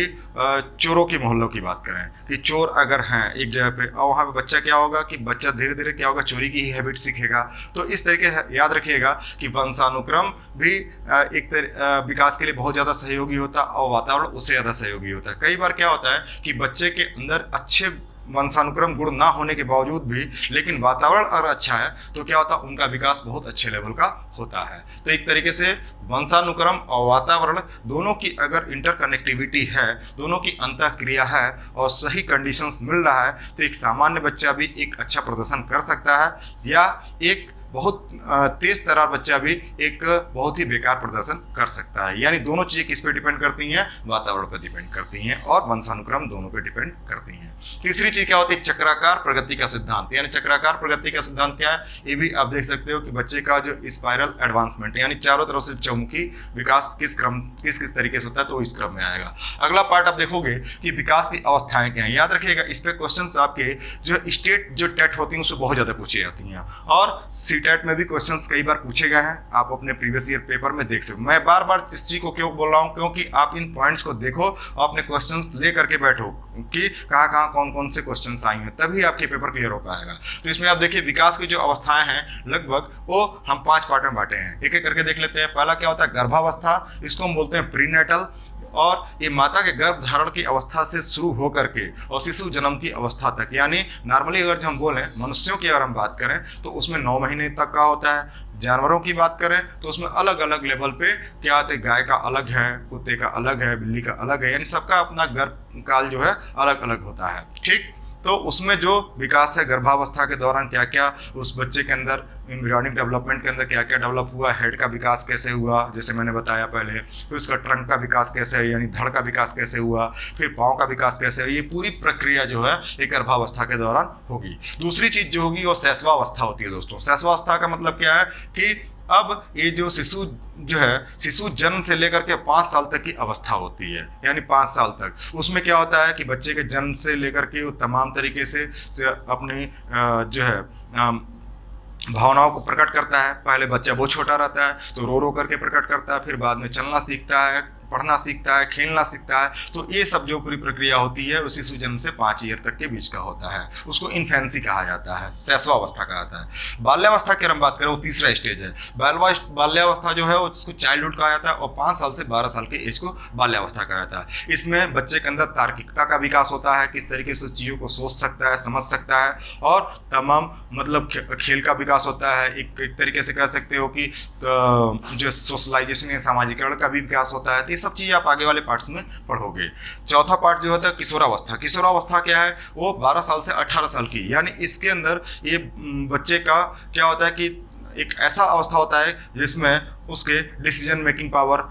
चोरों की मोहल्लों की बात करें कि चोर अगर हैं एक जगह पे और वहाँ पे बच्चा क्या होगा कि बच्चा धीरे धीरे क्या होगा चोरी की ही हैबिट सीखेगा। तो इस तरीके से याद रखिएगा कि वंशानुक्रम भी विकास के लिए बहुत ज़्यादा सहयोगी होता है और वातावरण उससे ज़्यादा सहयोगी होता है। कई बार क्या होता है कि बच्चे के अंदर अच्छे वंशानुक्रम गुण ना होने के बावजूद भी लेकिन वातावरण अगर अच्छा है तो क्या होता है उनका विकास बहुत अच्छे लेवल का होता है। तो एक तरीके से वंशानुक्रम और वातावरण दोनों की अगर इंटरकनेक्टिविटी है, दोनों की अंतःक्रिया है और सही कंडीशंस मिल रहा है तो एक सामान्य बच्चा भी एक अच्छा प्रदर्शन कर सकता है या एक बहुत तेज तर्रार बच्चा भी एक बहुत ही बेकार प्रदर्शन कर सकता है। यानी दोनों चीज़ें किस पे डिपेंड करती हैं, वातावरण पर डिपेंड करती हैं और वंशानुक्रम दोनों पे डिपेंड करती हैं। तीसरी चीज़ क्या होती है, चक्राकार प्रगति का सिद्धांत। यानी चक्राकार प्रगति का सिद्धांत क्या है, ये भी आप देख सकते हो कि बच्चे का जो स्पाइरल एडवांसमेंट यानी चारों तरफ से चौमुखी विकास किस तरीके से होता है, तो इस क्रम में आएगा। अगला पार्ट आप देखोगे कि विकास की अवस्थाएं क्या हैं। याद रखिएगा, इस पे क्वेश्चंस आपके जो स्टेट जो टेट होती हैं उससे बहुत ज़्यादा पूछी जाती हैं और सीटेट में भी क्वेश्चंस कई बार पूछे गए हैं। आप अपने प्रीवियस ईयर पेपर में देख सकते हो। मैं बार बार इस चीज़ को क्यों बोल रहा हूँ, क्योंकि आप इन पॉइंट्स को देखो और अपने क्वेश्चंस ले करके बैठो कि कहाँ कहाँ कौन कौन से क्वेश्चंस आई हैं, तभी आपके पेपर क्लियर हो पाएगा। तो इसमें आप देखिए विकास की जो अवस्थाएं हैं लगभग वो हम 5 पार्ट में बांटे हैं। एक एक करके देख लेते हैं। पहला क्या होता है, गर्भावस्था, इसको हम बोलते हैं प्रीनेटल, और ये माता के गर्भ धारण की अवस्था से शुरू होकर के और शिशु जन्म की अवस्था तक। यानी नॉर्मली अगर जो हम बोलें मनुष्यों की अगर हम बात करें तो उसमें 9 महीने तक का होता है। जानवरों की बात करें तो उसमें अलग अलग लेवल पे क्या होता है, गाय का अलग है, कुत्ते का अलग है, बिल्ली का अलग है, यानी सबका अपना गर्भ काल जो है अलग अलग होता है। ठीक, तो उसमें जो विकास है गर्भावस्था के दौरान क्या क्या उस बच्चे के अंदर एम्ब्रियोनिक डेवलपमेंट के अंदर क्या क्या डेवलप हुआ, हेड का विकास कैसे हुआ जैसे मैंने बताया पहले, फिर उसका ट्रंक का विकास कैसे है यानी धड़ का विकास कैसे हुआ, फिर पाँव का विकास कैसे है, ये पूरी प्रक्रिया जो है ये गर्भावस्था के दौरान होगी। दूसरी चीज़ जो होगी वो शैशवावस्था होती है दोस्तों। शैशवावस्था का मतलब क्या है कि अब ये जो शिशु जो है, शिशु जन्म से लेकर के 5 साल तक की अवस्था होती है, यानी 5 साल तक उसमें क्या होता है कि बच्चे के जन्म से लेकर के वो तमाम तरीके से अपनी जो है भावनाओं को प्रकट करता है। पहले बच्चा बहुत छोटा रहता है तो रो रो करके प्रकट करता है, फिर बाद में चलना सीखता है, पढ़ना सीखता है, खेलना सीखता है। तो ये सब जो पूरी प्रक्रिया होती है उस शिशु जन्म से 5 ईयर तक के बीच का होता है, उसको इन्फेंसी कहा जाता है, शैशवावस्था कहा जाता है। बाल्यावस्था की हम बात करें वो तीसरा स्टेज है। बाल्यावस्था जो है उसको चाइल्डहुड कहा जाता है और 5 साल से 12 साल के एज को बाल्यावस्था कहा जाता है। इसमें बच्चे के अंदर तार्किकता का विकास होता है, किस तरीके से चीज़ों को सोच सकता है, समझ सकता है, और तमाम मतलब खेल का विकास होता है। एक तरीके से कह सकते हो कि जो सोशलाइजेशन या सामाजिकरण का भी विकास होता है। सब चीज़ आप आगे वाले पार्ट्स में पढ़ोगे। चौथा पार्ट जो होता है किशोरावस्था। किशोरावस्था क्या है, वो 12 साल से 18 साल की, यानी इसके अंदर ये बच्चे का क्या होता है कि एक ऐसा अवस्था होता है जिसमें उसके डिसीजन मेकिंग पावर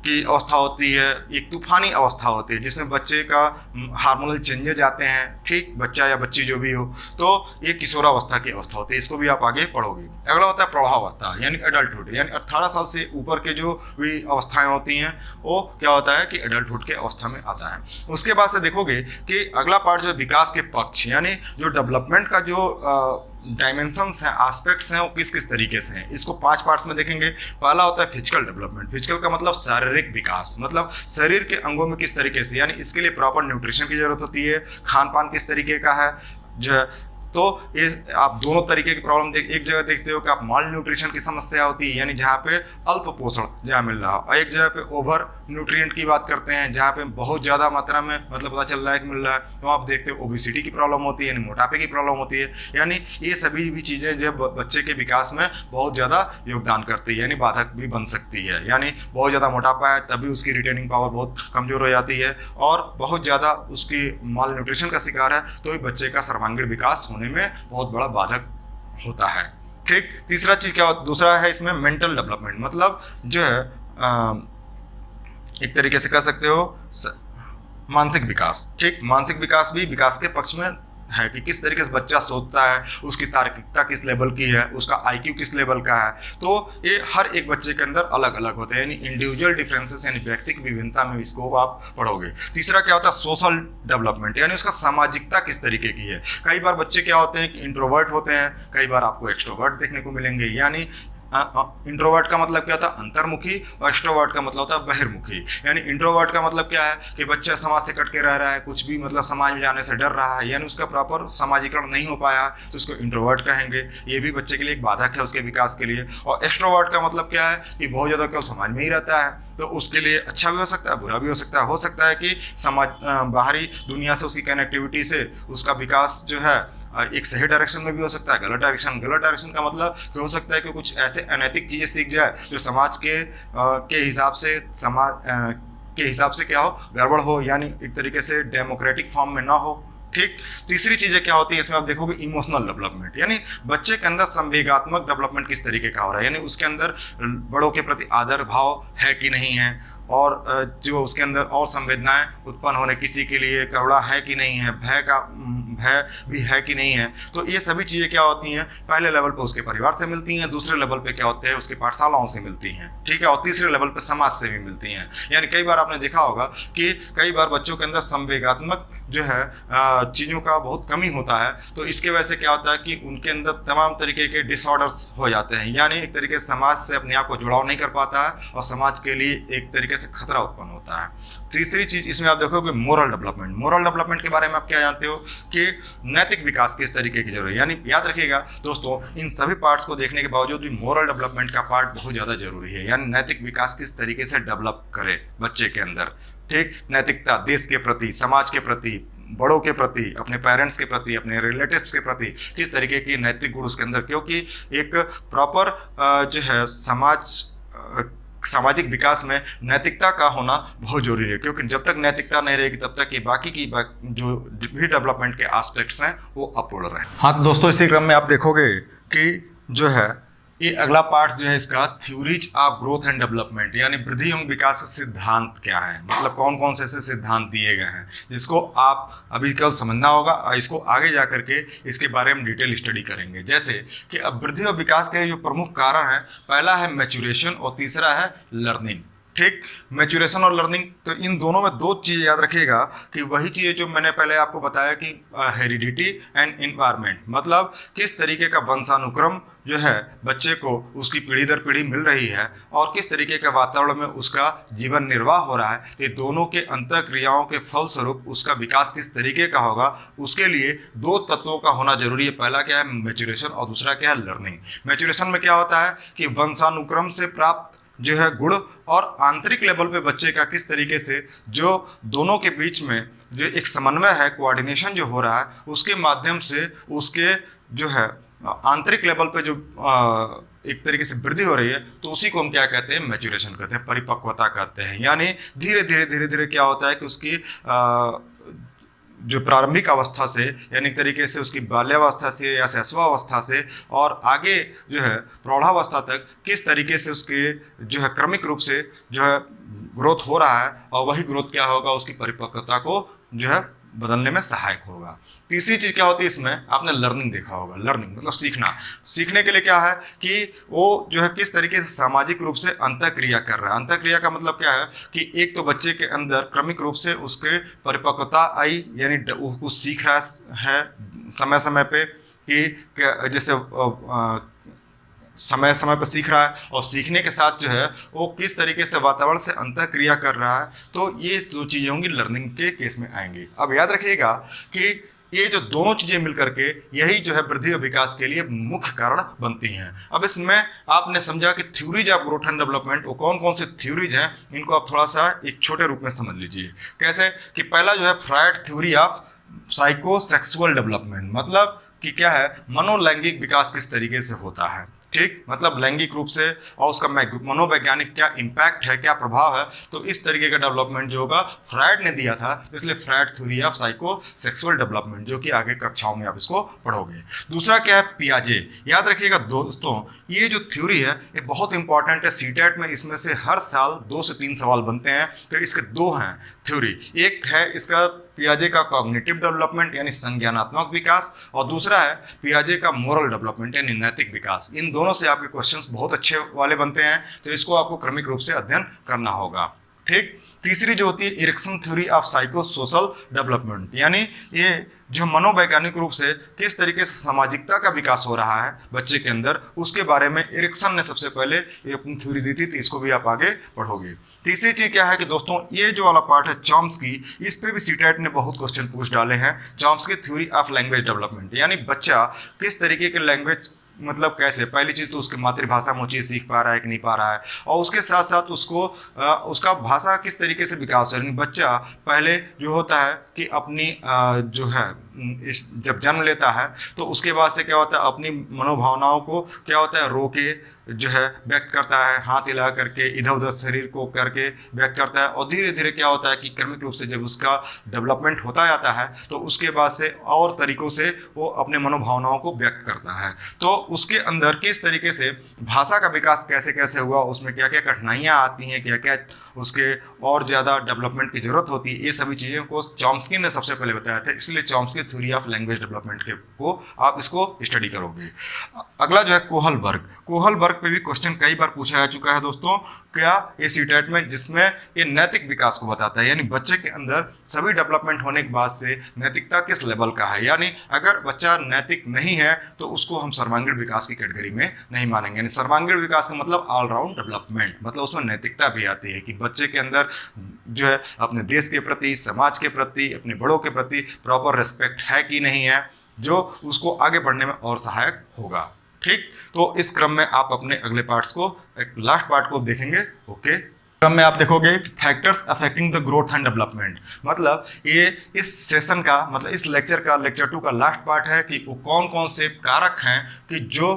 की अवस्था होती है, एक तूफानी अवस्था होती है जिसमें बच्चे का हार्मोनल चेंजेज आते हैं। ठीक, बच्चा या बच्ची जो भी हो, तो ये किशोरावस्था की अवस्था होती है, इसको भी आप आगे पढ़ोगे। अगला होता है प्रौढ़ावस्था यानी एडल्टहुड, यानी 18 साल से ऊपर के जो भी अवस्थाएं होती हैं वो क्या होता है कि एडल्टहुड के अवस्था में आता है। उसके बाद से देखोगे कि अगला पार्ट जो विकास के पक्ष यानी जो डेवलपमेंट का जो डायमेंशंस हैं, एस्पेक्ट्स हैं, वो किस किस तरीके से हैं, इसको 5 पार्ट्स में देखेंगे। पहला होता है फिजिकल डेवलपमेंट। फिजिकल का मतलब शारीरिक विकास, मतलब शरीर के अंगों में किस तरीके से, यानी इसके लिए प्रॉपर न्यूट्रिशन की जरूरत होती है, खान पान किस तरीके का है जो, तो ये आप दोनों तरीके की प्रॉब्लम एक जगह देखते हो कि आप माल न्यूट्रिशन की समस्या होती है, यानी जहाँ पे अल्प पोषण जहाँ मिल रहा हो, और एक जगह पे ओवर न्यूट्रिएंट की बात करते हैं जहाँ पे बहुत ज़्यादा मात्रा में मतलब पता चल रहा है कि मिल रहा है, तो आप देखते हो ओबिसिटी की प्रॉब्लम होती है, यानी मोटापे की प्रॉब्लम होती है। यानी ये सभी भी चीज़ें जो बच्चे के विकास में बहुत ज़्यादा योगदान करती है, यानी बाधक भी बन सकती है। यानी बहुत ज़्यादा मोटापा है तभी उसकी रिटेनिंग पावर बहुत कमज़ोर हो जाती है, और बहुत ज़्यादा उसकी माल न्यूट्रिशन का शिकार है तो भी बच्चे का सर्वांगीण विकास होने में बहुत बड़ा बाधक होता है। ठीक, तीसरा चीज क्या, दूसरा है इसमें मेंटल डेवलपमेंट, मतलब जो है एक तरीके से कह सकते हो मानसिक विकास। ठीक, मानसिक विकास भी विकास के पक्ष में है कि किस तरीके से बच्चा सोचता है, उसकी तार्किकता किस लेवल की है, उसका आईक्यू किस लेवल का है। तो ये हर एक बच्चे के अंदर अलग अलग होते हैं, यानी इंडिविजुअल डिफरेंसेस यानी व्यक्तिक विभिन्नता में इसको आप पढ़ोगे। तीसरा क्या होता है सोशल डेवलपमेंट, यानी उसका सामाजिकता किस तरीके की है। कई बार बच्चे क्या होते हैं कि इंट्रोवर्ट होते हैं, कई बार आपको एक्सट्रोवर्ट देखने को मिलेंगे। यानी इंट्रोवर्ट का मतलब क्या होता है अंतर्मुखी, और एक्सट्रोवर्ट का मतलब होता है बहिर्मुखी। यानी इंट्रोवर्ट का मतलब क्या है कि बच्चा समाज से कट के रह रहा है, कुछ भी मतलब समाज में जाने से डर रहा है, यानी उसका प्रॉपर समाजीकरण नहीं हो पाया तो उसको इंट्रोवर्ट कहेंगे। ये भी बच्चे के लिए एक बाधक है उसके विकास के लिए। और एक्सट्रोवर्ट का मतलब क्या है कि बहुत ज़्यादा केवल समाज में ही रहता है, तो उसके लिए अच्छा भी हो सकता है बुरा भी हो सकता है। हो सकता है कि समाज बाहरी दुनिया से उसकी कनेक्टिविटी से उसका विकास जो है एक सही डायरेक्शन में भी हो सकता है, गलत डायरेक्शन का मतलब कि हो सकता है कि कुछ ऐसे अनैतिक चीज़ें सीख जाए जो समाज के हिसाब से समाज के हिसाब से क्या हो गड़बड़ हो, यानी एक तरीके से डेमोक्रेटिक फॉर्म में ना हो। ठीक। तीसरी चीज़ें क्या होती है इसमें, आप देखोगे इमोशनल डेवलपमेंट, यानी बच्चे के अंदर संवेगात्मक डेवलपमेंट किस तरीके का हो रहा है, यानी उसके अंदर बड़ों के प्रति आदर भाव है कि नहीं है, और जो उसके अंदर और संवेदनाएं उत्पन्न होने, किसी के लिए करुणा है कि नहीं है, भय भी है कि नहीं है। तो ये सभी चीज़ें क्या होती हैं, पहले लेवल पे उसके परिवार से मिलती हैं, दूसरे लेवल पे क्या होते हैं उसके पाठशालाओं से मिलती हैं, ठीक है, और तीसरे लेवल पे समाज से भी मिलती हैं। यानी कई बार आपने देखा होगा कि कई बार बच्चों के अंदर संवेगात्मक जो है चीज़ों का बहुत कमी होता है, तो इसके वजह से क्या होता है कि उनके अंदर तमाम तरीके के डिसऑर्डर्स हो जाते हैं, यानी एक तरीके से समाज से अपने आप को जुड़ाव नहीं कर पाता है और समाज के लिए एक तरीके से खतरा उत्पन्न होता है। तीसरी चीज़ इसमें आप देखोगे मोरल डेवलपमेंट। मोरल डेवलपमेंट के बारे में आप क्या जानते हो कि नैतिक विकास किस तरीके की जरूरी है, यानी याद रखिएगा दोस्तों, इन सभी पार्ट्स को देखने के बावजूद भी मोरल डेवलपमेंट का पार्ट बहुत ज़्यादा जरूरी है, यानी नैतिक विकास किस तरीके से डेवलप करे बच्चे के अंदर, ठीक। नैतिकता देश के प्रति, समाज के प्रति, बड़ों के प्रति, अपने पेरेंट्स के प्रति, अपने रिलेटिव्स के प्रति किस तरीके की नैतिक गुण उसके अंदर, क्योंकि एक प्रॉपर जो है सामाजिक विकास में नैतिकता का होना बहुत जरूरी है, क्योंकि जब तक नैतिकता नहीं रहेगी तब तक ये बाकी की जो भी डेवलपमेंट के एस्पेक्ट्स हैं वो अपूर्ण रहें। हाँ तो दोस्तों, इसी क्रम में आप देखोगे कि जो है ये अगला पार्ट जो है इसका theories of growth and development, यानी वृद्धि एवं विकास के सिद्धांत क्या है, मतलब कौन कौन से ऐसे सिद्धांत दिए गए हैं जिसको आप अभी कल समझना होगा, और इसको आगे जा करके इसके बारे में डिटेल स्टडी करेंगे। जैसे कि अब वृद्धि और विकास के जो प्रमुख कारण है, पहला है मैच्योरेशन और तीसरा है लर्निंग, ठीक। मैच्योरेशन और लर्निंग, तो इन दोनों में दो चीज़ याद रखिएगा कि वही चीज़ें जो मैंने पहले आपको बताया कि हेरिडिटी एंड इन्वायरमेंट, मतलब किस तरीके का वंशानुक्रम जो है बच्चे को उसकी पीढ़ी दर पीढ़ी मिल रही है और किस तरीके के वातावरण में उसका जीवन निर्वाह हो रहा है, ये दोनों के अंतःक्रियाओं के फलस्वरूप उसका विकास किस तरीके का होगा, उसके लिए दो तत्वों का होना जरूरी है। पहला क्या है मैच्योरेशन और दूसरा क्या है लर्निंग। मैच्योरेशन में क्या होता है कि वंशानुक्रम से प्राप्त जो है गुण और आंतरिक लेवल पे बच्चे का किस तरीके से जो दोनों के बीच में जो एक समन्वय है, कोऑर्डिनेशन जो हो रहा है, उसके माध्यम से उसके जो है आंतरिक लेवल पे जो एक तरीके से वृद्धि हो रही है, तो उसी को हम क्या कहते हैं मैच्योरेशन कहते हैं, परिपक्वता कहते हैं। यानी धीरे धीरे क्या होता है कि उसकी जो प्रारंभिक अवस्था से, यानी एक तरीके से उसकी बाल्यावस्था से या शैशवावस्था से और आगे जो है प्रौढ़ावस्था तक किस तरीके से उसके जो है क्रमिक रूप से जो है ग्रोथ हो रहा है, और वही ग्रोथ क्या होगा उसकी परिपक्वता को जो है बदलने में सहायक होगा। तीसरी चीज़ क्या होती है इसमें, आपने लर्निंग देखा होगा। लर्निंग मतलब सीखना। सीखने के लिए क्या है कि वो जो है किस तरीके से सामाजिक रूप से अंतःक्रिया कर रहा है। अंतःक्रिया का मतलब क्या है कि एक तो बच्चे के अंदर क्रमिक रूप से उसके परिपक्वता आई, यानी वो कुछ सीख रहा है समय समय पे, कि जैसे समय समय पर सीख रहा है, और सीखने के साथ जो है वो किस तरीके से वातावरण से अंतःक्रिया कर रहा है, तो ये जो चीज़ें होंगी लर्निंग के केस में आएंगी। अब याद रखिएगा कि ये जो दोनों चीज़ें मिलकर के यही जो है वृद्धि और विकास के लिए मुख्य कारण बनती हैं। अब इसमें आपने समझा कि theories of growth and development, वो कौन कौन से थ्योरीज हैं, इनको आप थोड़ा सा एक छोटे रूप में समझ लीजिए। कैसे कि पहला जो है Freud theory of psychosexual development, मतलब कि क्या है मनोलैंगिक विकास किस तरीके से होता है, ठीक। मतलब लैंगिक रूप से और उसका मनोवैज्ञानिक क्या इम्पैक्ट है, क्या प्रभाव है, तो इस तरीके का डेवलपमेंट जो होगा फ्रायड ने दिया था, इसलिए Freud theory of psycho sexual development, जो कि आगे कक्षाओं में आप इसको पढ़ोगे। दूसरा क्या है पियाजे। याद रखिएगा दोस्तों, ये जो थ्योरी है ये बहुत इंपॉर्टेंट है, सीटेट में इसमें से हर साल 2 से 3 सवाल बनते हैं, तो इसके दो हैं थ्योरी। एक है इसका पियाजे का कॉग्निटिव डेवलपमेंट यानी संज्ञानात्मक विकास, और दूसरा है पियाजे का मोरल डेवलपमेंट यानी नैतिक विकास। इन दोनों से आपके क्वेश्चंस बहुत अच्छे वाले बनते हैं, तो इसको आपको क्रमिक रूप से अध्ययन करना होगा, ठीक। तीसरी जो होती है Erikson theory of psycho social development, यानी ये जो मनोवैज्ञानिक रूप से किस तरीके से सामाजिकता का विकास हो रहा है बच्चे के अंदर, उसके बारे में इरिक्सन ने सबसे पहले ये अपनी थ्योरी दी थी, तो इसको भी आप आगे पढ़ोगे। तीसरी चीज क्या है कि दोस्तों ये जो वाला पार्ट है चॉम्स्की, इस पे भी सीटेट ने बहुत क्वेश्चन पूछ डाले हैं। Chomsky theory of language development, यानी बच्चा किस तरीके के लैंग्वेज, मतलब कैसे, पहली चीज़ तो उसकी मातृभाषा में वो चीज़ सीख पा रहा है कि नहीं पा रहा है, और उसके साथ साथ उसको उसका भाषा किस तरीके से विकास है। बच्चा पहले जो होता है कि अपनी जो है जब जन्म लेता है तो उसके बाद से क्या होता है, अपनी मनोभावनाओं को क्या होता है रोके जो है व्यक्त करता है, हाथ हिला करके इधर उधर शरीर को करके व्यक्त करता है। और धीरे धीरे क्या होता है कि क्रमिक रूप से जब उसका डेवलपमेंट होता जाता है तो उसके बाद से और तरीकों से वो अपने मनोभावनाओं को व्यक्त करता है। तो उसके अंदर किस तरीके से भाषा का विकास कैसे कैसे हुआ, उसमें क्या क्या कठिनाइयाँ आती हैं, क्या क्या उसके और ज़्यादा डेवलपमेंट की जरूरत होती है, ये सभी चीज़ों को चॉम्स्की ने सबसे पहले बताया था। इसलिए Chomsky theory of language development के को आप इसको स्टडी करोगे। अगला जो है कोहलबर्ग। कोहलबर्ग पे भी क्वेश्चन कई बार पूछा जा चुका है दोस्तों, क्या ये सीटेट में, जिसमें ये नैतिक विकास को बताता है, यानी बच्चे के अंदर सभी डेवलपमेंट होने के बाद से नैतिकता किस लेवल का है। यानी अगर बच्चा नैतिक नहीं है तो उसको हम सर्वांगीण विकास की कैटेगरी में नहीं मानेंगे। यानी सर्वांगीण विकास का मतलब ऑलराउंड डेवलपमेंट, मतलब उसमें नैतिकता भी आती है कि बच्चे के अंदर जो है अपने देश के प्रति, समाज के प्रति, अपने बड़ों के प्रति प्रॉपर रिस्पेक्ट है कि नहीं है, जो उसको आगे बढ़ने में और सहायक होगा। ठीक, तो इस क्रम में आप अपने अगले पार्ट्स को, एक लास्ट पार्ट को देखेंगे। ओके, क्रम में आप देखोगे factors affecting the growth and development. मतलब ये इस सेशन का, मतलब इस लेक्चर का, लेक्चर 2 का लास्ट पार्ट है कि वो कौन कौन से कारक हैं कि जो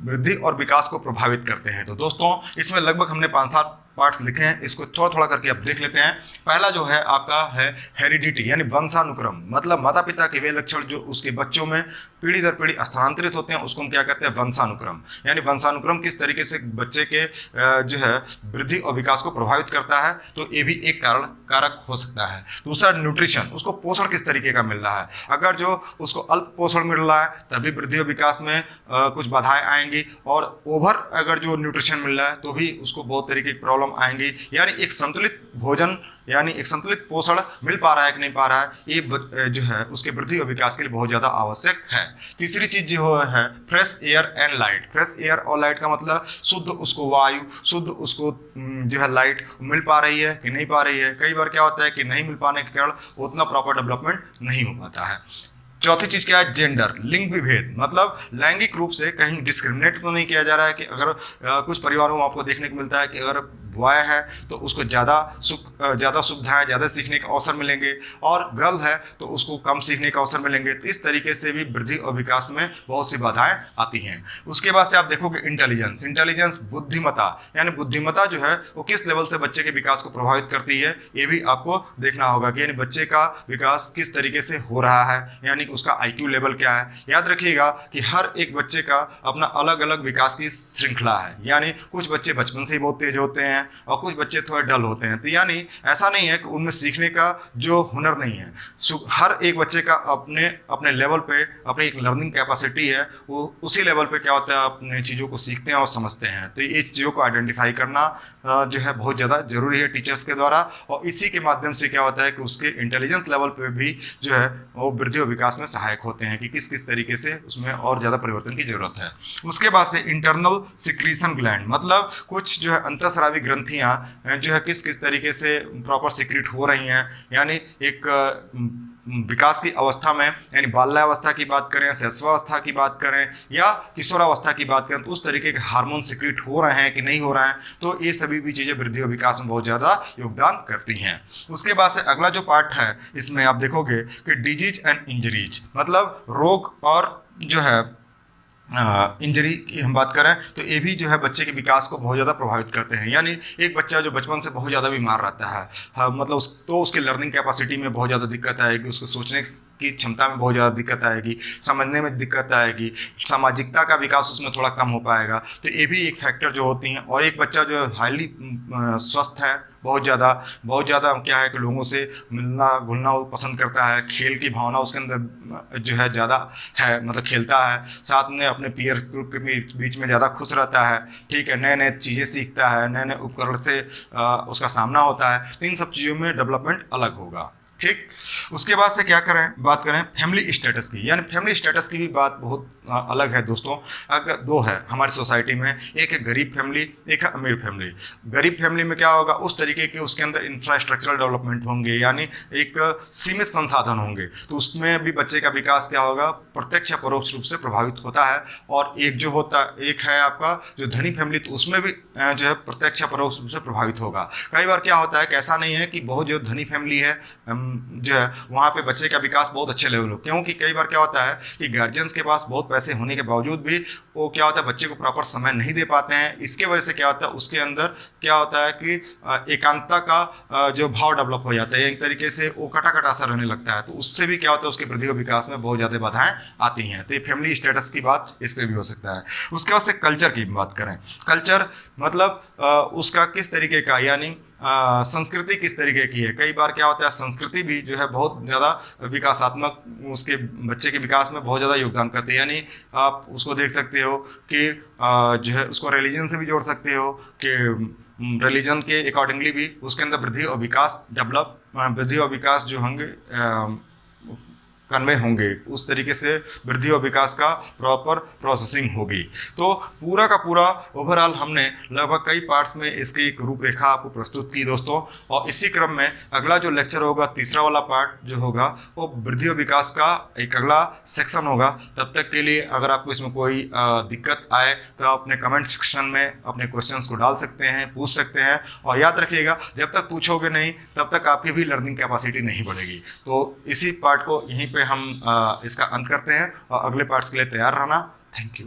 वृद्धि और विकास को प्रभावित करते हैं। तो दोस्तों इसमें लगभग हमने 5-7 पार्ट्स लिखे हैं, इसको थोड़ा थोड़ा करके आप देख लेते हैं। पहला जो है आपका है हेरिडिटी, यानी वंशानुक्रम। मतलब माता पिता के वे लक्षण जो उसके बच्चों में पीढ़ी दर पीढ़ी स्थानांतरित होते हैं, उसको हम क्या कहते हैं, वंशानुक्रम। यानी वंशानुक्रम किस तरीके से बच्चे के जो है वृद्धि और विकास को प्रभावित करता है, तो ये भी एक कारक हो सकता है। दूसरा न्यूट्रिशन, उसको पोषण किस तरीके का मिल रहा है। अगर जो उसको अल्प पोषण मिल रहा है तभी वृद्धि और विकास में कुछ बाधाएं आएंगी, और ओवर अगर जो न्यूट्रिशन मिल रहा है तो भी उसको बहुत तरीके की प्रॉब्लम आएंगी। यानी एक संतुलित भोजन, यानी एक संतुलित पोषण मिल पा रहा है कि नहीं पा रहा है, ये जो है उसके वृद्धि और विकास के लिए बहुत ज़्यादा आवश्यक है। तीसरी चीज जो है fresh air and light. Fresh air और लाइट का मतलब शुद्ध उसको वायु, शुद्ध उसको जो है लाइट मिल पा रही है कि नहीं पा रही है। कई बार क्या होता है कि नहीं मिल पाने के कारण उतना प्रॉपर डेवलपमेंट नहीं हो पाता है। चौथी चीज क्या है, जेंडर, लिंग विभेद। मतलब लैंगिक रूप से कहीं डिस्क्रिमिनेट तो नहीं किया जा रहा है कि अगर कुछ परिवारों में आपको देखने को मिलता है कि अगर बॉय है तो उसको ज़्यादा सुविधाएं, ज़्यादा सीखने का अवसर मिलेंगे, और गर्ल है तो उसको कम सीखने का अवसर मिलेंगे। तो इस तरीके से भी वृद्धि और विकास में बहुत सी बाधाएं आती हैं। उसके बाद से आप देखोगे इंटेलिजेंस। इंटेलिजेंस बुद्धिमत्ता, यानी बुद्धिमत्ता जो है वो किस लेवल से बच्चे के विकास को प्रभावित करती है, ये भी आपको देखना होगा कि यानी बच्चे का विकास किस तरीके से हो रहा है, यानी उसका IQ लेवल क्या है। याद रखिएगा कि हर एक बच्चे का अपना अलग अलग विकास की श्रृंखला है। यानी कुछ बच्चे बचपन से ही बहुत तेज होते हैं और कुछ बच्चे थोड़े डल होते हैं। तो यानी ऐसा नहीं है कि उनमें सीखने का जो हुनर नहीं है। हर एक बच्चे का अपने अपने लेवल पे अपनी एक लर्निंग कैपेसिटी है, वो उसी लेवल पे क्या होता है अपने चीज़ों को सीखते हैं और समझते हैं। तो इस चीज़ों को आइडेंटिफाई करना जो है बहुत ज़्यादा जरूरी है टीचर्स के द्वारा, और इसी के माध्यम से क्या होता है कि उसके इंटेलिजेंस लेवल पे भी जो है वो वृद्धि और विकास में सहायक होते हैं कि किस किस तरीके से उसमें और ज़्यादा परिवर्तन की जरूरत है। उसके बाद से इंटरनल सिक्रीशन ग्लैंड, मतलब कुछ जो है अंतःस्रावी ग्रंथियां जो है किस किस तरीके से प्रॉपर सिक्रीट हो रही हैं। यानी एक विकास की अवस्था में, यानी बाल्यावस्था की बात करें, शैशवावस्था की बात करें या किशोरावस्था की बात करें, तो उस तरीके के हार्मोन सिक्रीट हो रहे हैं कि नहीं हो रहे हैं। तो ये सभी भी चीज़ें वृद्धि और विकास में बहुत ज़्यादा योगदान करती हैं। उसके बाद से अगला जो पार्ट है इसमें आप देखोगे कि डिजीज एंड इंजरीज, मतलब रोग और जो है इंजरी की हम बात करें तो ये भी जो है बच्चे के विकास को बहुत ज़्यादा प्रभावित करते हैं। यानी एक बच्चा जो बचपन से बहुत ज़्यादा बीमार रहता है, हाँ, मतलब तो उसके लर्निंग कैपेसिटी में बहुत ज़्यादा दिक्कत आएगी, उसको सोचने की क्षमता में बहुत ज़्यादा दिक्कत आएगी, समझने में दिक्कत आएगी, सामाजिकता का विकास उसमें थोड़ा कम हो पाएगा। तो ये भी एक फैक्टर जो होती हैं। और एक बच्चा जो हाईली स्वस्थ है, बहुत ज़्यादा क्या है कि लोगों से मिलना घुलना वो पसंद करता है, खेल की भावना उसके अंदर जो है ज़्यादा है, मतलब खेलता है, साथ में अपने पीयर ग्रुप के बीच में ज़्यादा खुश रहता है। ठीक है, नए नए चीज़ें सीखता है, नए नए उपकरण से उसका सामना होता है। तो इन सब चीज़ों में डेवलपमेंट अलग होगा। ठीक, उसके बाद से बात करें फैमिली स्टेटस की। यानी फैमिली स्टेटस की भी बात बहुत अलग है दोस्तों। अगर दो है हमारी सोसाइटी में, एक है गरीब फैमिली, एक है अमीर फैमिली। गरीब फैमिली में क्या होगा, उस तरीके के उसके अंदर इंफ्रास्ट्रक्चरल डेवलपमेंट होंगे, यानी एक सीमित संसाधन होंगे, तो उसमें भी बच्चे का विकास क्या होगा, प्रत्यक्ष या परोक्ष रूप से प्रभावित होता है। और एक जो होता एक है आपका जो धनी फैमिली, तो उसमें भी जो है प्रत्यक्ष या परोक्ष रूप से प्रभावित होगा। कई बार क्या होता है कि ऐसा नहीं है कि बहुत जो धनी फैमिली है जो है वहाँ पे बच्चे का विकास बहुत अच्छे लेवल हो, क्योंकि कई बार क्या होता है कि गार्जियंस के पास बहुत पैसे होने के बावजूद भी वो क्या होता है बच्चे को प्रॉपर समय नहीं दे पाते हैं। इसके वजह से क्या होता है उसके अंदर क्या होता है कि एकांतता का जो भाव डेवलप हो जाता है, एक तरीके से वो कटा कटा सा रहने लगता है, तो उससे भी क्या होता है उसके वृद्धि और विकास में बहुत ज़्यादा बाधाएं आती हैं। तो ये फैमिली स्टेटस की बात इस पर भी हो सकता है। उसके बाद से कल्चर की बात करें, कल्चर मतलब उसका किस तरीके का, यानी संस्कृति किस तरीके की है। कई बार क्या होता है संस्कृति भी जो है बहुत ज़्यादा विकासात्मक उसके बच्चे के विकास में बहुत ज़्यादा योगदान करती है। यानी आप उसको देख सकते हो कि जो है उसको रिलीजन से भी जोड़ सकते हो कि रिलीजन के अकॉर्डिंगली भी उसके अंदर वृद्धि और विकास वृद्धि और विकास जो होंगे कन्वे होंगे, उस तरीके से वृद्धि और विकास का प्रॉपर प्रोसेसिंग होगी। तो पूरा का पूरा ओवरऑल हमने लगभग कई पार्ट्स में इसकी एक रूपरेखा आपको प्रस्तुत की दोस्तों। और इसी क्रम में अगला जो लेक्चर होगा, तीसरा वाला पार्ट जो होगा, वो वृद्धि और विकास का एक अगला सेक्शन होगा। तब तक के लिए अगर आपको इसमें कोई दिक्कत आए तो आप अपने कमेंट सेक्शन में अपने क्वेश्चंस को डाल सकते हैं, पूछ सकते हैं। और याद रखिएगा, जब तक पूछोगे नहीं तब तक आपकी भी लर्निंग कैपेसिटी नहीं बढ़ेगी। तो इसी पार्ट को यहीं पे हम इसका अंत करते हैं और अगले पार्ट्स के लिए तैयार रहना। Thank you.